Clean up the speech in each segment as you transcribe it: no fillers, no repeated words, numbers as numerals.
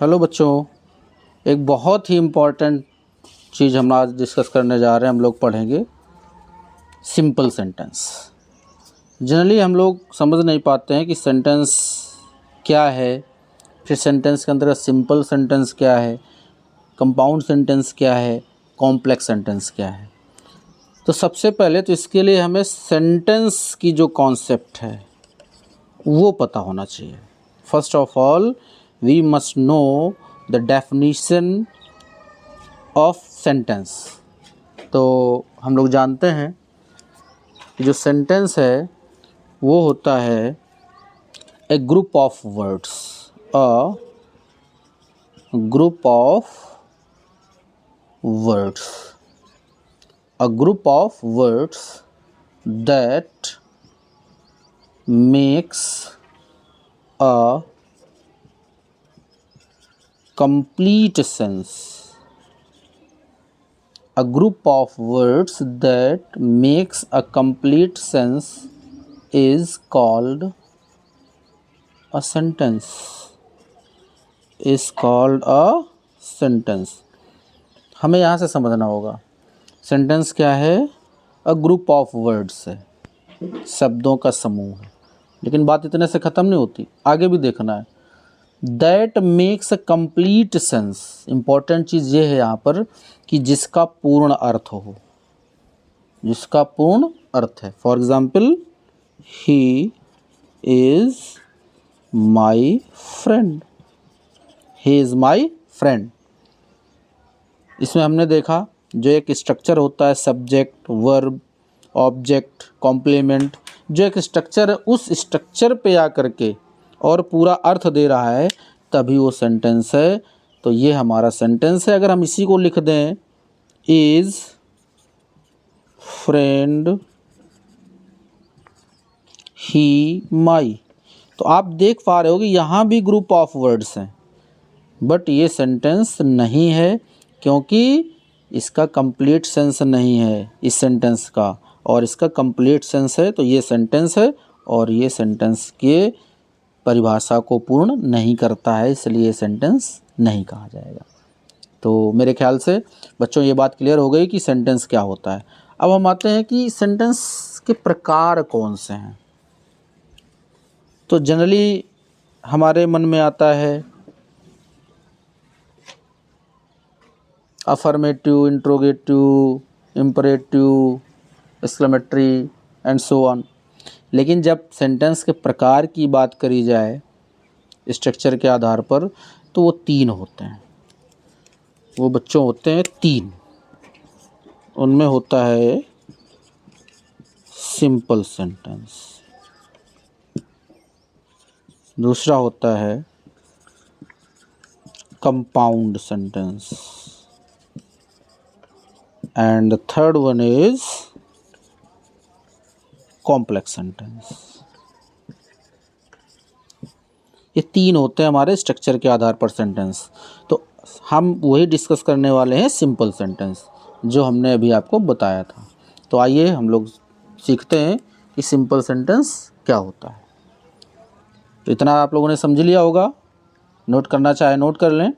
Hello बच्चों, एक बहुत ही इम्पॉर्टेंट चीज़ हम आज डिस्कस करने जा रहे हैं। हम लोग पढ़ेंगे सिंपल सेंटेंस। जनरली हम लोग समझ नहीं पाते हैं कि सेंटेंस क्या है, फिर सेंटेंस के अंदर सिंपल सेंटेंस क्या है, कंपाउंड सेंटेंस क्या है, कॉम्प्लेक्स सेंटेंस क्या है। तो सबसे पहले तो इसके लिए हमें सेंटेंस की जो कॉन्सेप्ट है वो पता होना चाहिए। First of all we must know the definition of sentence. तो हम लोग जानते हैं कि जो सेंटेंस है वो होता है a group of words, a group of words, a group of words that makes a complete sense. A group of words that makes a complete sense is called a sentence. Is called a sentence. हमें यहाँ से समझना होगा sentence क्या है। अ group of words है, शब्दों का समूह है। लेकिन बात इतने से ख़त्म नहीं होती, आगे भी देखना है। That makes a complete sense. Important चीज़ ये है यहाँ पर कि जिसका पूर्ण अर्थ हो, जिसका पूर्ण अर्थ है। For example, he is my friend, he is my friend. इसमें हमने देखा जो एक स्ट्रक्चर होता है, सब्जेक्ट, वर्ब, ऑब्जेक्ट, कॉम्प्लीमेंट, जो एक स्ट्रक्चर है, उस स्ट्रक्चर पे आकर के और पूरा अर्थ दे रहा है, तभी वो सेंटेंस है। तो ये हमारा सेंटेंस है। अगर हम इसी को लिख दें, इज़ फ्रेंड ही माई, तो आप देख पा रहे हो कि यहाँ भी ग्रुप ऑफ वर्ड्स हैं, बट ये सेंटेंस नहीं है क्योंकि इसका कंप्लीट सेंस नहीं है इस सेंटेंस का, और इसका कंप्लीट सेंस है। तो ये सेंटेंस है और ये सेंटेंस के परिभाषा को पूर्ण नहीं करता है, इसलिए ये सेंटेंस नहीं कहा जाएगा। तो मेरे ख्याल से बच्चों ये बात क्लियर हो गई कि सेंटेंस क्या होता है। अब हम आते हैं कि सेंटेंस के प्रकार कौन से हैं। तो जनरली हमारे मन में आता है affirmative, interrogative, imperative, exclamatory and so on. लेकिन जब सेंटेंस के प्रकार की बात करी जाए स्ट्रक्चर के आधार पर, तो वो तीन होते हैं। वो बच्चों होते हैं तीन। उनमें होता है सिंपल सेंटेंस, दूसरा होता है compound sentence, and the third one is complex sentence. ये तीन होते हैं हमारे स्ट्रक्चर के आधार पर सेंटेंस। तो हम वही डिस्कस करने वाले हैं सिंपल सेंटेंस, जो हमने अभी आपको बताया था। तो आइए हम लोग सीखते हैं कि सिंपल सेंटेंस क्या होता है। तो इतना आप लोगों ने समझ लिया होगा। नोट करना चाहे नोट कर लें,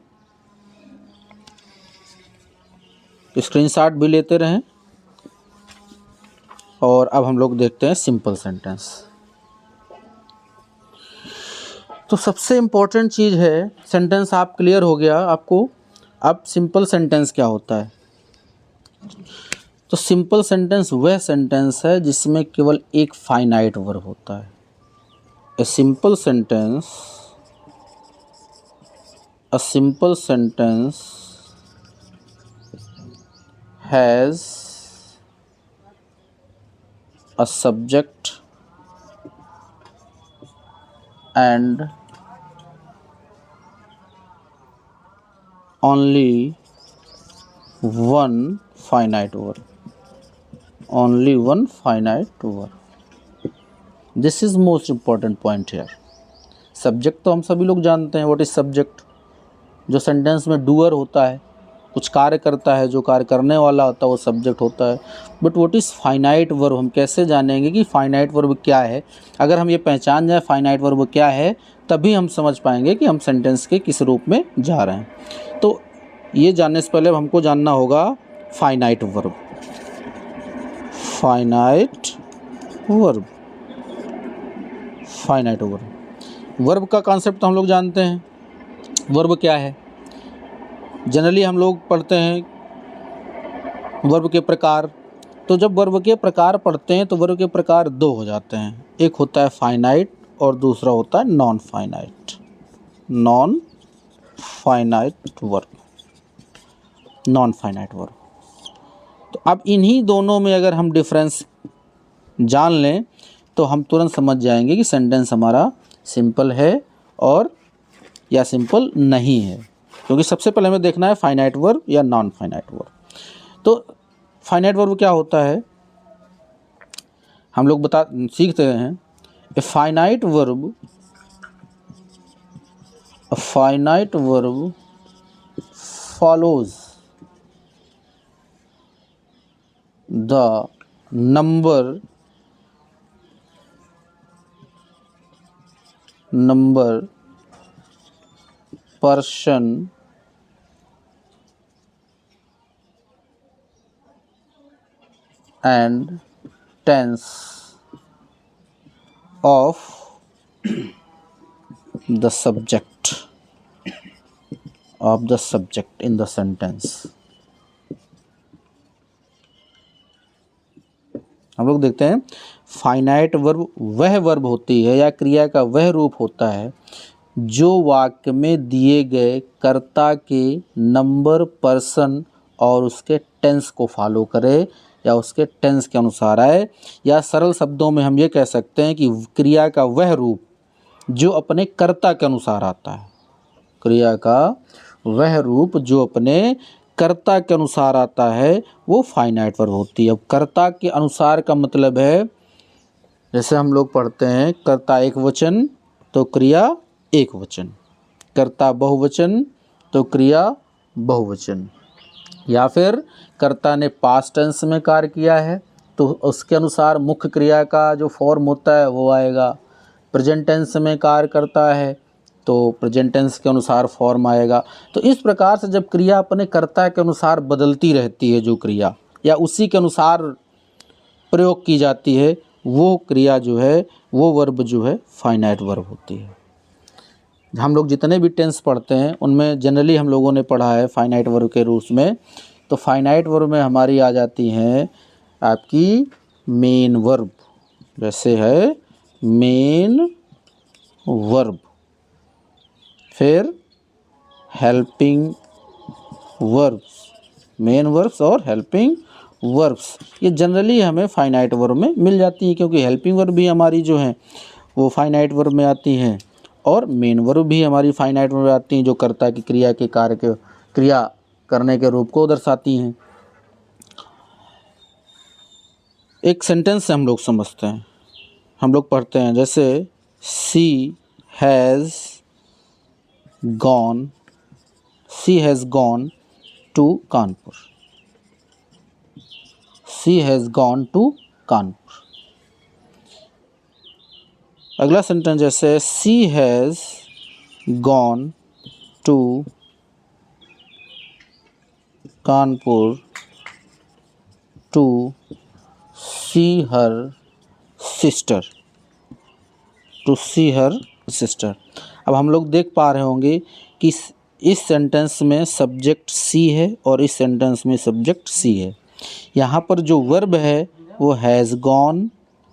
स्क्रीनशॉट भी लेते रहें। और अब हम लोग देखते हैं सिंपल सेंटेंस। तो सबसे इम्पोर्टेंट चीज़ है, सेंटेंस आप क्लियर हो गया आपको। अब सिंपल सेंटेंस क्या होता है। तो सिंपल सेंटेंस वह सेंटेंस है जिसमें केवल एक फाइनाइट वर्ब होता है। A simple sentence, a simple sentence has a subject and only one finite verb. Only one finite verb. This is most important point here. Subject तो हम सभी लोग जानते हैं, व्हाट इज सब्जेक्ट। जो सेंटेंस में डूअर होता है कुछ कार्य करता है, जो कार्य करने वाला होता है वो सब्जेक्ट होता है। But what is finite verb, हम कैसे जानेंगे कि फाइनाइट वर्ब क्या है? अगर हम ये पहचान जाए फाइनाइट वर्ब क्या है, तभी हम समझ पाएंगे कि हम सेंटेंस के किस रूप में जा रहे हैं। तो ये जानने से पहले हमको जानना होगा finite verb. Finite verb, finite verb, verb का कॉन्सेप्ट तो हम लोग जानते हैं। वर्ब क्या है? जनरली हम लोग पढ़ते हैं वर्ब के प्रकार। तो जब वर्ब के प्रकार पढ़ते हैं तो वर्ब के प्रकार दो हो जाते हैं, एक होता है फाइनाइट और दूसरा होता है non finite. Non finite verb, non finite verb. तो अब इन्हीं दोनों में अगर हम डिफरेंस जान लें तो हम तुरंत समझ जाएंगे कि सेंटेंस हमारा सिंपल है और या सिंपल नहीं है। क्योंकि सबसे पहले हमें देखना है फाइनाइट वर्ब या नॉन फाइनाइट वर्ब। तो फाइनाइट वर्ब क्या होता है हम लोग सीखते हैं। A finite verb, a finite verb follows the number person and tense of the subject in the sentence। हम लोग देखते हैं फाइनाइट वर्ब वह वर्ब होती है या क्रिया का वह रूप होता है जो वाक्य में दिए गए कर्ता के नंबर, पर्सन और उसके टेंस को फॉलो करे या उसके टेंस के अनुसार आए। या सरल शब्दों में हम ये कह सकते हैं कि क्रिया का वह रूप जो अपने कर्ता के अनुसार आता है। क्रिया का वह रूप जो अपने कर्ता के अनुसार आता है वो फाइनाइट वर्ब होती है। अब कर्ता के अनुसार का मतलब है, जैसे हम लोग पढ़ते हैं कर्ता एक वचन तो क्रिया एक वचन, कर्ता बहुवचन तो क्रिया बहुवचन, या फिर कर्ता ने पास्ट टेंस में कार्य किया है तो उसके अनुसार मुख्य क्रिया का जो फॉर्म होता है वो आएगा। प्रेजेंट टेंस में कार्य करता है तो प्रेजेंट टेंस के अनुसार फॉर्म आएगा। तो इस प्रकार से जब क्रिया अपने कर्ता के अनुसार बदलती रहती है, जो क्रिया या उसी के अनुसार प्रयोग की जाती है, वो क्रिया जो है वो वर्ब जो है फाइनाइट वर्ब होती है। हम लोग जितने भी टेंस पढ़ते हैं उनमें जनरली हम लोगों ने पढ़ा है फाइनाइट वर्ब के रूप में। तो फाइनाइट वर्ब में हमारी आ जाती हैं आपकी मेन वर्ब, जैसे है मेन वर्ब, फिर हेल्पिंग वर्ब्स, मेन वर्ब्स और हेल्पिंग वर्ब्स, ये जनरली हमें फाइनाइट वर्ब में मिल जाती हैं। क्योंकि हेल्पिंग वर्ब भी हमारी जो हैं वो फाइनाइट वर्ब में आती हैं और मेन वर्ब भी हमारी फाइनाइट वर्ब में आती हैं, जो कर्ता की क्रिया के कार्य के क्रिया करने के रूप को दर्शाती हैं। एक सेंटेंस से हम लोग समझते हैं, हम लोग पढ़ते हैं जैसे she has gone to Kanpur. She has gone to Kanpur. अगला सेंटेंस जैसे she has gone to Kanpur to see her sister. अब हम लोग देख पा रहे होंगे कि इस सेंटेंस में सब्जेक्ट सी है और इस सेंटेंस में सब्जेक्ट सी है। यहाँ पर जो वर्ब है वो हैज़ गॉन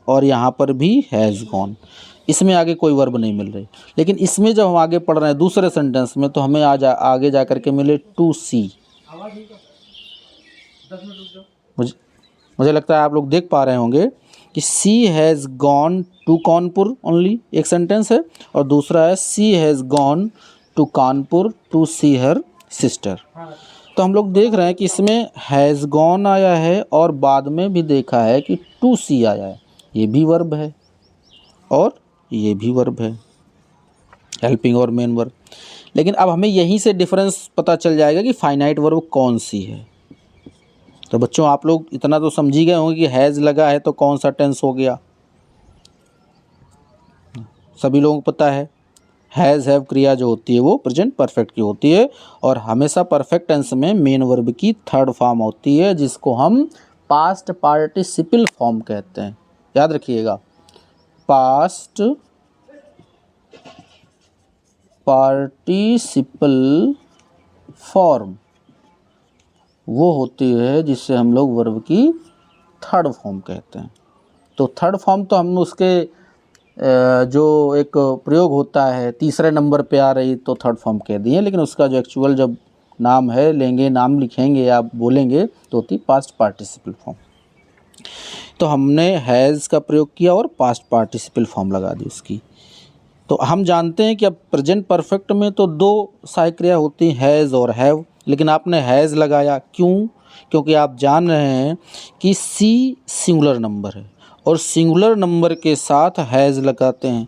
और यहाँ पर भी हैज़ गॉन, इसमें आगे कोई वर्ब नहीं मिल रही। लेकिन इसमें जब हम आगे पढ़ रहे हैं दूसरे सेंटेंस में तो हमें आगे जा कर के मिले टू सी। मुझे लगता है आप लोग देख पा रहे होंगे कि she has gone to Kanpur only एक सेंटेंस है और दूसरा है she has gone to Kanpur to see her sister. तो हम लोग देख रहे हैं कि इसमें हैज़ गॉन आया है और बाद में भी देखा है कि टू सी आया है, ये भी वर्ब है और ये भी वर्ब है, हेल्पिंग और मेन वर्ब। लेकिन अब हमें यहीं से डिफरेंस पता चल जाएगा कि फाइनाइट वर्ब कौन सी है। तो बच्चों आप लोग इतना तो समझ ही गए होंगे कि हैज़ लगा है तो कौन सा टेंस हो गया, सभी लोगों को पता है हैज़ हैव क्रिया जो होती है वो प्रेजेंट परफेक्ट की होती है, और हमेशा परफेक्ट टेंस में मेन वर्ब की थर्ड फॉर्म होती है जिसको हम पास्ट पार्टिसिपल फॉर्म कहते हैं। याद रखिएगा, पास्ट पार्टिसिपल फॉर्म वो होती है जिससे हम लोग वर्ब की थर्ड फॉर्म कहते हैं। तो थर्ड फॉर्म तो हम उसके जो एक प्रयोग होता है तीसरे नंबर पे आ रही तो थर्ड फॉर्म कह दिए, लेकिन उसका जो एक्चुअल जब नाम है लेंगे, नाम लिखेंगे या बोलेंगे तो होती पास्ट पार्टिसिपल फॉर्म। तो हमने हैज़ का प्रयोग किया और पास्ट पार्टिसिपल फॉर्म लगा दी उसकी। तो हम जानते हैं कि अब प्रेजेंट परफेक्ट में तो दो सहायक क्रिया होती हैं, हैज़ और हैव, लेकिन आपने हैज़ लगाया क्यों? क्योंकि आप जान रहे हैं कि सी सिंगुलर नंबर है और सिंगुलर नंबर के साथ हैज़ लगाते हैं।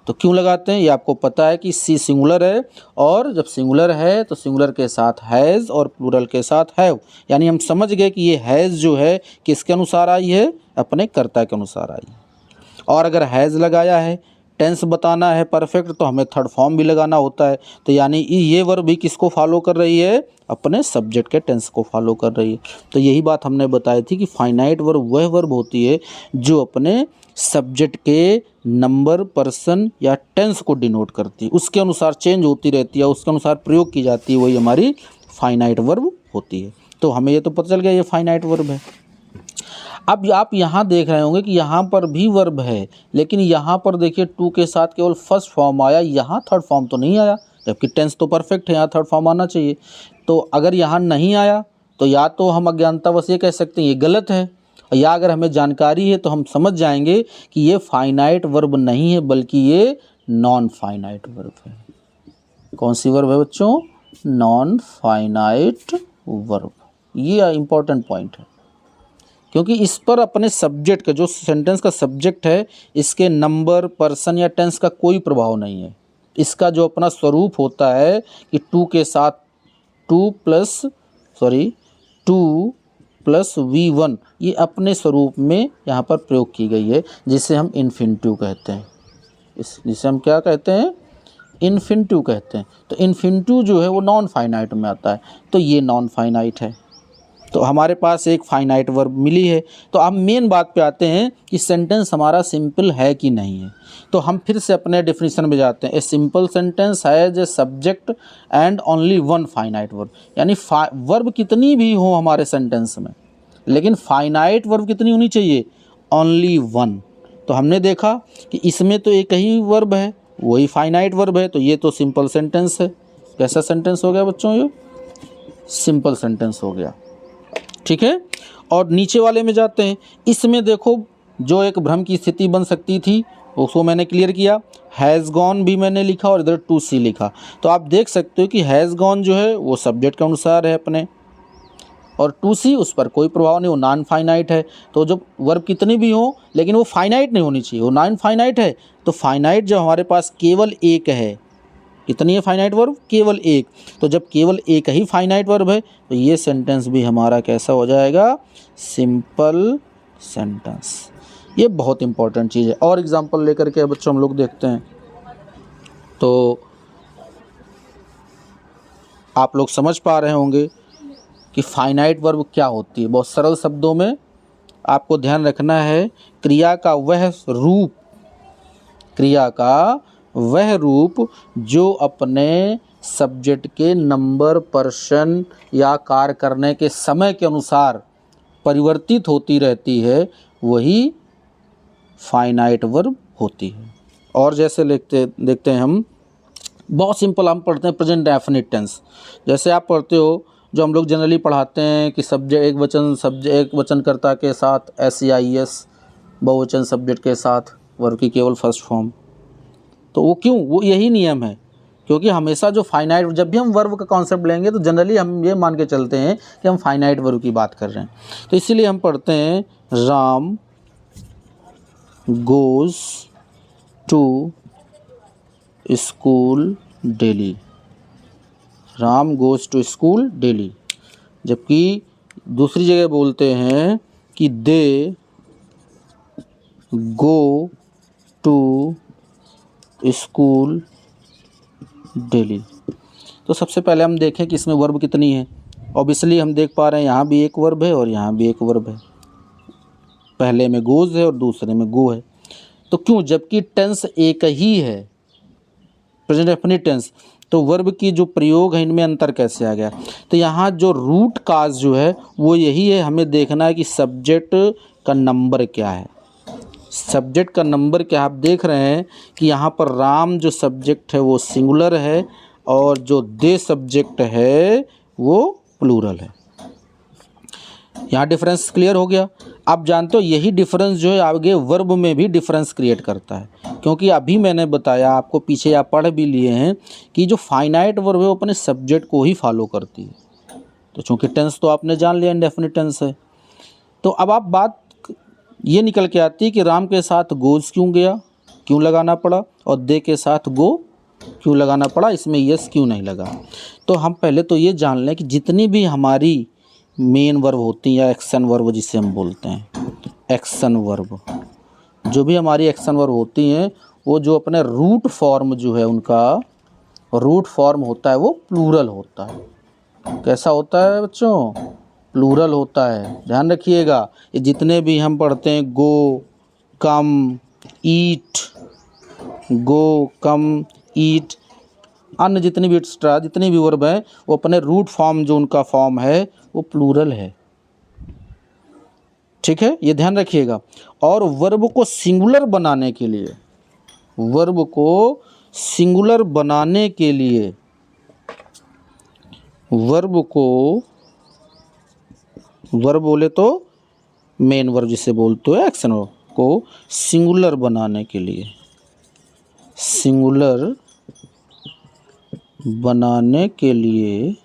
तो क्यों लगाते हैं ये आपको पता है कि सी सिंगुलर है, और जब सिंगुलर है तो सिंगुलर के साथ हैज़ और प्लूरल के साथ हैव, यानी हम समझ गए कि ये हैज़ जो है किसके अनुसार आई है, अपने कर्ता के अनुसार आई है। और अगर हैज़ लगाया है, टेंस बताना है परफेक्ट, तो हमें थर्ड फॉर्म भी लगाना होता है। तो यानी ये वर्ब भी किसको फॉलो कर रही है, अपने सब्जेक्ट के टेंस को फॉलो कर रही है। तो यही बात हमने बताई थी कि फाइनाइट वर्ब वह वर्ब होती है जो अपने सब्जेक्ट के नंबर, पर्सन या टेंस को डिनोट करती है, उसके अनुसार चेंज होती रहती है, उसके अनुसार प्रयोग की जाती है, वही हमारी फाइनाइट वर्ब होती है। तो हमें ये तो पता चल गया ये फाइनाइट वर्ब है। अब आप यहाँ देख रहे होंगे कि यहाँ पर भी वर्ब है, लेकिन यहाँ पर देखिए टू के साथ केवल फर्स्ट फॉर्म आया, यहाँ थर्ड फॉर्म तो नहीं आया, जबकि टेंस तो परफेक्ट है, यहाँ थर्ड फॉर्म आना चाहिए। तो अगर यहाँ नहीं आया तो या तो हम अज्ञानतावश ये कह सकते हैं ये गलत है, या अगर हमें जानकारी है तो हम समझ जाएंगे कि ये फाइनाइट वर्ब नहीं है बल्कि ये नॉन फाइनाइट वर्ब है। कौन सी वर्ब है बच्चों? Non finite verb. ये इंपॉर्टेंट पॉइंट है, क्योंकि इस पर अपने सब्जेक्ट का जो सेंटेंस का सब्जेक्ट है इसके नंबर, पर्सन या टेंस का कोई प्रभाव नहीं है। इसका जो अपना स्वरूप होता है कि टू के साथ टू प्लस V1 ये अपने स्वरूप में यहाँ पर प्रयोग की गई है, जिसे हम इन्फिनिटिव कहते हैं। जिसे हम क्या कहते हैं? इन्फिनिटिव कहते हैं। तो इन्फिनिटिव जो है वो नॉन फाइनाइट में आता है, तो ये नॉन फाइनाइट है। तो हमारे पास एक फाइनाइट वर्ब मिली है। तो अब मेन बात पे आते हैं कि सेंटेंस हमारा सिंपल है कि नहीं है। तो हम फिर से अपने डेफिनेशन में जाते हैं। A simple sentence has a subject and only one finite verb, यानी वर्ब कितनी भी हो हमारे सेंटेंस में, लेकिन फाइनाइट वर्ब कितनी होनी चाहिए? Only one. तो हमने देखा कि इसमें तो एक ही वर्ब है, वही फाइनाइट वर्ब है, तो ये तो सिंपल सेंटेंस है। कैसा सेंटेंस हो गया बच्चों? ये सिंपल सेंटेंस हो गया, ठीक है। और नीचे वाले में जाते हैं। इसमें देखो जो एक भ्रम की स्थिति बन सकती थी उसको मैंने क्लियर किया। हैज़ गॉन भी मैंने लिखा और इधर टू सी लिखा। तो आप देख सकते हो कि हैज़ गॉन जो है वो सब्जेक्ट के अनुसार है अपने, और टू सी उस पर कोई प्रभाव नहीं, वो नॉन फाइनाइट है। तो जो वर्ब कितनी भी हो लेकिन वो फाइनाइट नहीं होनी चाहिए, वो नॉन फाइनाइट है। तो फाइनाइट जो हमारे पास केवल एक है, कितनी है फाइनाइट वर्ब? केवल एक। तो जब केवल एक ही फाइनाइट वर्ब है तो ये सेंटेंस भी हमारा कैसा हो जाएगा? Simple sentence. ये बहुत इंपॉर्टेंट चीज़ है। और एग्जांपल लेकर के बच्चों हम लोग देखते हैं तो आप लोग समझ पा रहे होंगे कि फाइनाइट वर्ब क्या होती है। बहुत सरल शब्दों में आपको ध्यान रखना है, क्रिया का वह रूप जो अपने सब्जेक्ट के नंबर, पर्सन या कार्य करने के समय के अनुसार परिवर्तित होती रहती है, वही फाइनाइट वर्ब होती है। और जैसे देखते हैं हम, बहुत सिंपल हम पढ़ते हैं प्रेजेंट डेफिनिट टेंस। जैसे आप पढ़ते हो, जो हम लोग जनरली पढ़ाते हैं कि सब्जेक्ट एक वचनकर्ता के साथ SEIS, बहुवचन सब्जेक्ट के साथ वर्ब की केवल फर्स्ट फॉर्म। तो वो क्यों? वो यही नियम है, क्योंकि हमेशा जो फाइनाइट, जब भी हम वर्ब का कॉन्सेप्ट लेंगे तो जनरली हम ये मान के चलते हैं कि हम फाइनाइट वर्ब की बात कर रहे हैं। तो इसीलिए हम पढ़ते हैं Ram goes to school daily. Ram goes to school daily. जबकि दूसरी जगह बोलते हैं कि they go to school daily. तो सबसे पहले हम देखें कि इसमें वर्ब कितनी है। ऑब्वियसली हम देख पा रहे हैं यहाँ भी एक वर्ब है और यहाँ भी एक वर्ब है। पहले में गोज़ है और दूसरे में गो है। तो क्यों, जबकि टेंस एक ही है, प्रेजेंट डेफिनिट टेंस, तो वर्ब की जो प्रयोग है इनमें अंतर कैसे आ गया। तो यहाँ जो रूट काज जो है वो यही है, हमें देखना है कि सब्जेक्ट का नंबर क्या है। सब्जेक्ट का नंबर क्या, आप देख रहे हैं कि यहाँ पर राम जो सब्जेक्ट है वो सिंगुलर है और जो दे सब्जेक्ट है वो प्लूरल है। यहाँ डिफरेंस क्लियर हो गया। आप जानते हो यही डिफरेंस जो है आगे वर्ब में भी डिफरेंस क्रिएट करता है, क्योंकि अभी मैंने बताया आपको, पीछे आप पढ़ भी लिए हैं कि जो फाइनाइट वर्ब है वो अपने सब्जेक्ट को ही फॉलो करती है। तो चूँकि टेंस तो आपने जान लिया इंडेफिनिट टेंस है, तो अब आप बात ये निकल के आती है कि राम के साथ गोज़ क्यों गया, क्यों लगाना पड़ा, और दे के साथ गो क्यों लगाना पड़ा, इसमें यस क्यों नहीं लगा। तो हम पहले तो ये जान लें कि जितनी भी हमारी मेन वर्ब होती हैं या एक्शन वर्ब जिसे हम बोलते हैं, एक्शन वर्ब, जो भी हमारी एक्शन वर्ब होती हैं वो जो अपने रूट फॉर्म जो है उनका रूट फॉर्म होता है वो प्लूरल होता है। कैसा होता है बच्चों, प्लूरल होता है। ध्यान रखिएगा, ये जितने भी हम पढ़ते हैं गो, कम, ईट, गो, कम, ईट, अन्य जितनी भी एक्स्ट्रा जितनी भी वर्ब हैं वो अपने रूट फॉर्म जो उनका फॉर्म है वो प्लूरल है। ठीक है, ये ध्यान रखिएगा। और वर्ब को सिंगुलर बनाने के लिए, वर्ब को सिंगुलर बनाने के लिए, वर्ब को, वर्ब बोले तो मेन वर्ब जिसे बोलते हो एक्शन वर्ब, को सिंगुलर बनाने के लिए, सिंगुलर बनाने के लिए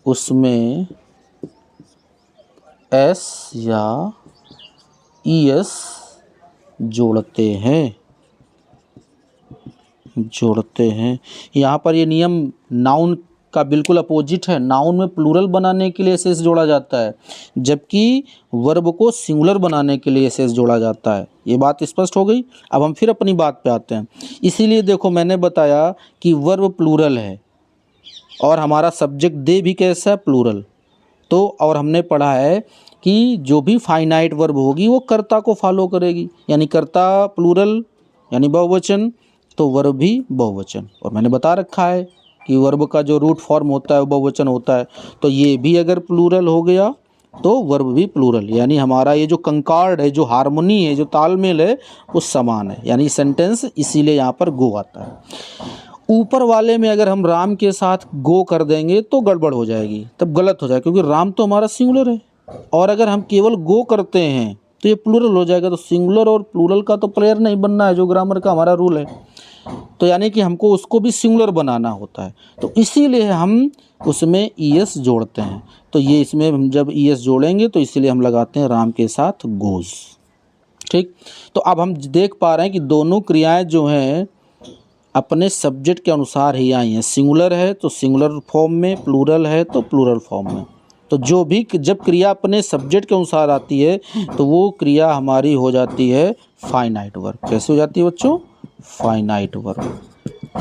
उसमें एस या ईएस जोड़ते हैं, जोड़ते हैं। यहाँ पर ये नियम नाउन का बिल्कुल अपोजिट है। नाउन में प्लूरल बनाने के लिए एस एस जोड़ा जाता है, जबकि वर्ब को सिंगुलर बनाने के लिए एस एस जोड़ा जाता है। ये बात स्पष्ट हो गई। अब हम फिर अपनी बात पे आते हैं। इसीलिए देखो मैंने बताया कि वर्ब प्लूरल है और हमारा सब्जेक्ट दे भी कैसा है, प्लूरल। तो और हमने पढ़ा है कि जो भी फाइनाइट वर्ब होगी वो कर्ता को फॉलो करेगी, यानी कर्ता प्लूरल यानी बहुवचन, तो वर्ब भी बहुवचन। और मैंने बता रखा है कि वर्ब का जो रूट फॉर्म होता है वो बहुवचन होता है। तो ये भी अगर प्लूरल हो गया तो वर्ब भी प्लूरल, यानी हमारा ये जो कंकॉर्ड है, जो हार्मनी है, जो तालमेल है वो समान है, यानी सेंटेंस इसीलिए यहाँ पर गो आता है। ऊपर वाले में अगर हम राम के साथ गो कर देंगे तो गड़बड़ हो जाएगी, तब गलत हो जाएगा, क्योंकि राम तो हमारा सिंगुलर है। और अगर हम केवल गो करते हैं तो ये प्लूरल हो जाएगा। तो सिंगुलर और प्लूरल का तो प्लेयर नहीं बनना है, जो ग्रामर का हमारा रूल है। तो यानी कि हमको उसको भी सिंगुलर बनाना होता है, तो इसीलिए हम उसमें ईएस जोड़ते हैं। तो ये इसमें हम जब ईएस जोड़ेंगे तो इसीलिए हम लगाते हैं राम के साथ गोज़। ठीक, तो अब हम देख पा रहे हैं कि दोनों क्रियाएं जो हैं अपने सब्जेक्ट के अनुसार ही आई हैं। सिंगुलर है तो सिंगुलर फॉर्म में, प्लूरल है तो प्लूरल फॉर्म में। तो जो भी जब क्रिया अपने सब्जेक्ट के अनुसार आती है तो वो क्रिया हमारी हो जाती है फाइनाइट वर्ब। कैसे हो जाती है बच्चों, फाइनाइट वर्ब।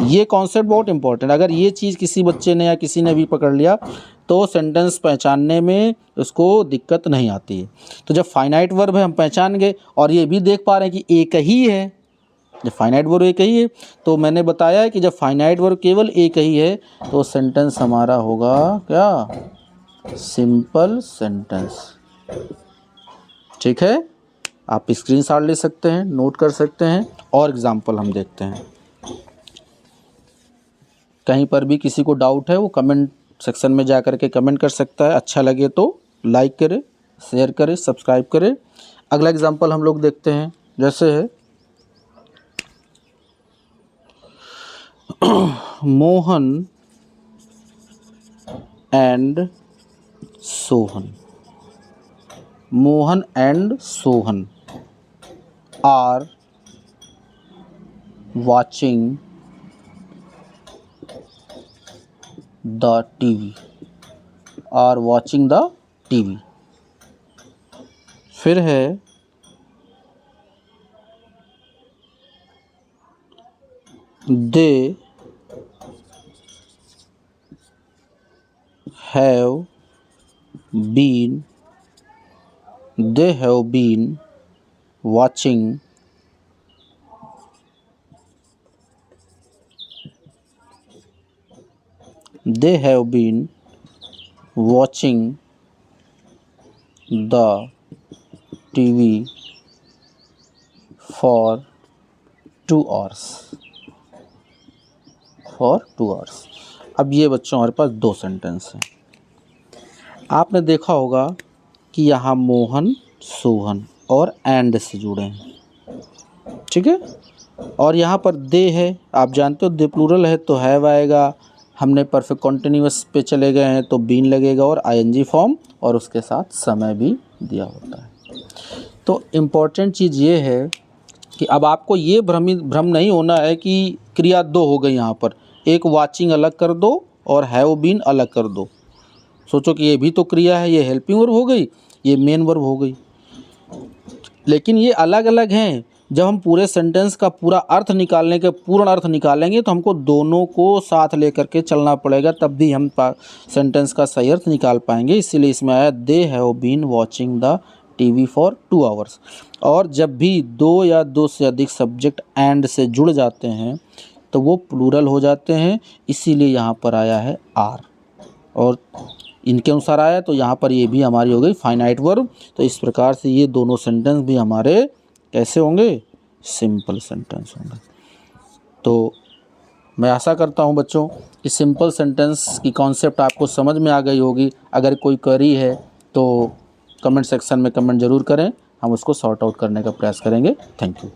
ये कॉन्सेप्ट बहुत इंपॉर्टेंट, अगर ये चीज़ किसी बच्चे ने या किसी ने भी पकड़ लिया तो सेंटेंस पहचानने में उसको दिक्कत नहीं आती है। तो जब फाइनाइट वर्ब है हम पहचान गए, और ये भी देख पा रहे हैं कि एक ही है, जब फाइनाइट वर्ब एक ही है तो मैंने बताया है कि जब फाइनाइट वर्ब केवल एक ही है तो सेंटेंस हमारा होगा क्या, सिंपल सेंटेंस। ठीक है, आप स्क्रीनशॉट ले सकते हैं, नोट कर सकते हैं। और एग्जांपल हम देखते हैं। कहीं पर भी किसी को डाउट है वो कमेंट सेक्शन में जा कर के कमेंट कर सकता है। अच्छा लगे तो लाइक करें, शेयर करें, सब्सक्राइब करें। अगला एग्जांपल हम लोग देखते हैं, जैसे है Mohan and Sohan. Mohan and Sohan are watching the TV, are watching the TV. फिर है they have been watching they have been watching the TV for 2 hours। अब ये बच्चों हमारे पास 2 सेंटेंस हैं। आपने देखा होगा कि यहाँ मोहन, सोहन और एंड से जुड़े हैं, ठीक है। और यहाँ पर दे है, आप जानते हो दे प्लूरल है तो हैव आएगा। हमने परफेक्ट कॉन्टिन्यूअस पे चले गए हैं तो बीन लगेगा और आईएनजी फॉर्म, और उसके साथ समय भी दिया होता है। तो इम्पॉर्टेंट चीज़ ये है कि अब आपको ये भ्रम नहीं होना है कि क्रिया 2 हो गई यहाँ पर, एक वाचिंग अलग कर दो और हैव बीन अलग कर दो। सोचो कि ये भी तो क्रिया है, ये हेल्पिंग वर्ब हो गई, ये मेन वर्ब हो गई, लेकिन ये अलग अलग हैं। जब हम पूरे सेंटेंस का पूरा अर्थ निकालने के पूर्ण अर्थ निकालेंगे तो हमको दोनों को साथ लेकर के चलना पड़ेगा, तब भी हम सेंटेंस का सही अर्थ निकाल पाएंगे। इसीलिए इसमें आया they have been watching the TV for 2 hours. और जब भी 2 या 2 से अधिक सब्जेक्ट एंड से जुड़ जाते हैं तो वो प्लूरल हो जाते हैं, इसीलिए यहाँ पर आया है आर, और इनके अनुसार आया तो यहाँ पर ये भी हमारी हो गई फाइनाइट वर्ब। तो इस प्रकार से ये दोनों सेंटेंस भी हमारे कैसे होंगे, सिंपल सेंटेंस होंगे। तो मैं आशा करता हूँ बच्चों कि सिंपल सेंटेंस की कॉन्सेप्ट आपको समझ में आ गई होगी। अगर कोई क्वेरी है तो कमेंट सेक्शन में कमेंट ज़रूर करें, हम उसको सॉर्ट आउट करने का प्रयास करेंगे। Thank you.